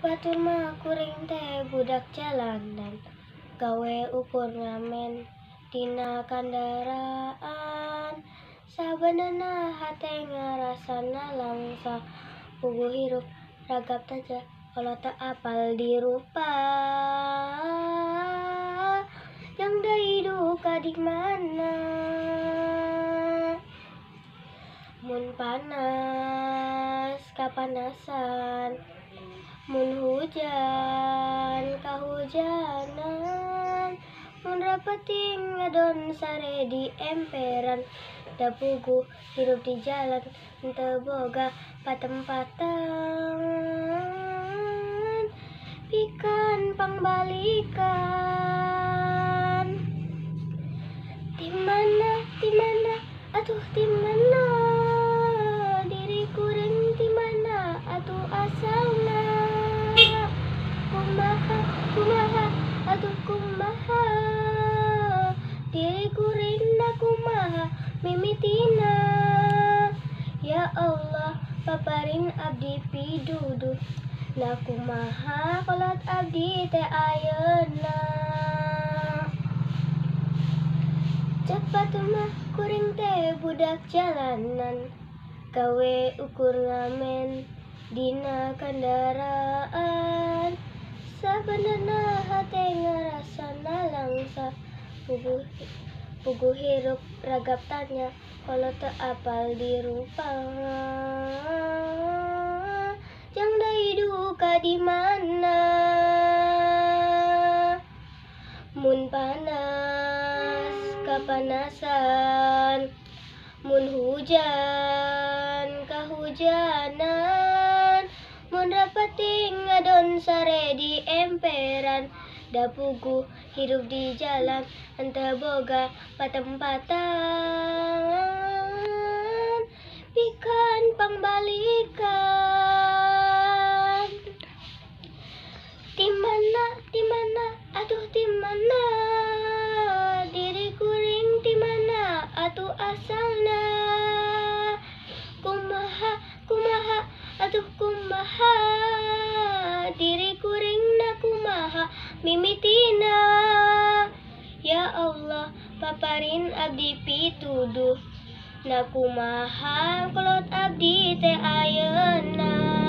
Batur mah kuring teh budak jalanan, gawe ukur ngamen dina kandaraan. Sabenerna hate ngarasana langsa, pugu hirup ragap taja kalau teu apal dirupa. Yang deui duka di mana? Mun panas kapanasan, mun hujan kahujanan, mun rapeting ngadon sare di emperan, da pugu hirup di jalan teu boga patempatan, pikan pangbalikan. Timana, atuh timana, diri kuring timana, atuh asalna. Kumaha, atuh kumaha, diri kuring na kumaha, mimitina. Ya Allah, paparin abdi piduduh, na kumaha kolot abdi teh ayeuna. Cek batur mah kuring teh budak jalanan, gawe ukur ngamen dina kandaraan. Sabenerna hate ngarasana langsa, pugu hirup ragap tanya kalau teu apal dirupa. Jang deui duka di mana? Mun panas kapanasan, mun hujan kahujanan, mun rapeting ngadon sare di emperan, da pugu hirup di jalan henteu boga patempatan, pikan pangbalikan. Timana, atuh timana, diri kuring timana, atuh asalna. Kumaha, atuh kumaha, diri kuring na kumaha, mimitina. Ya Allah, paparin abdi pituduh, na kumaha kolot abdi teh ayeuna.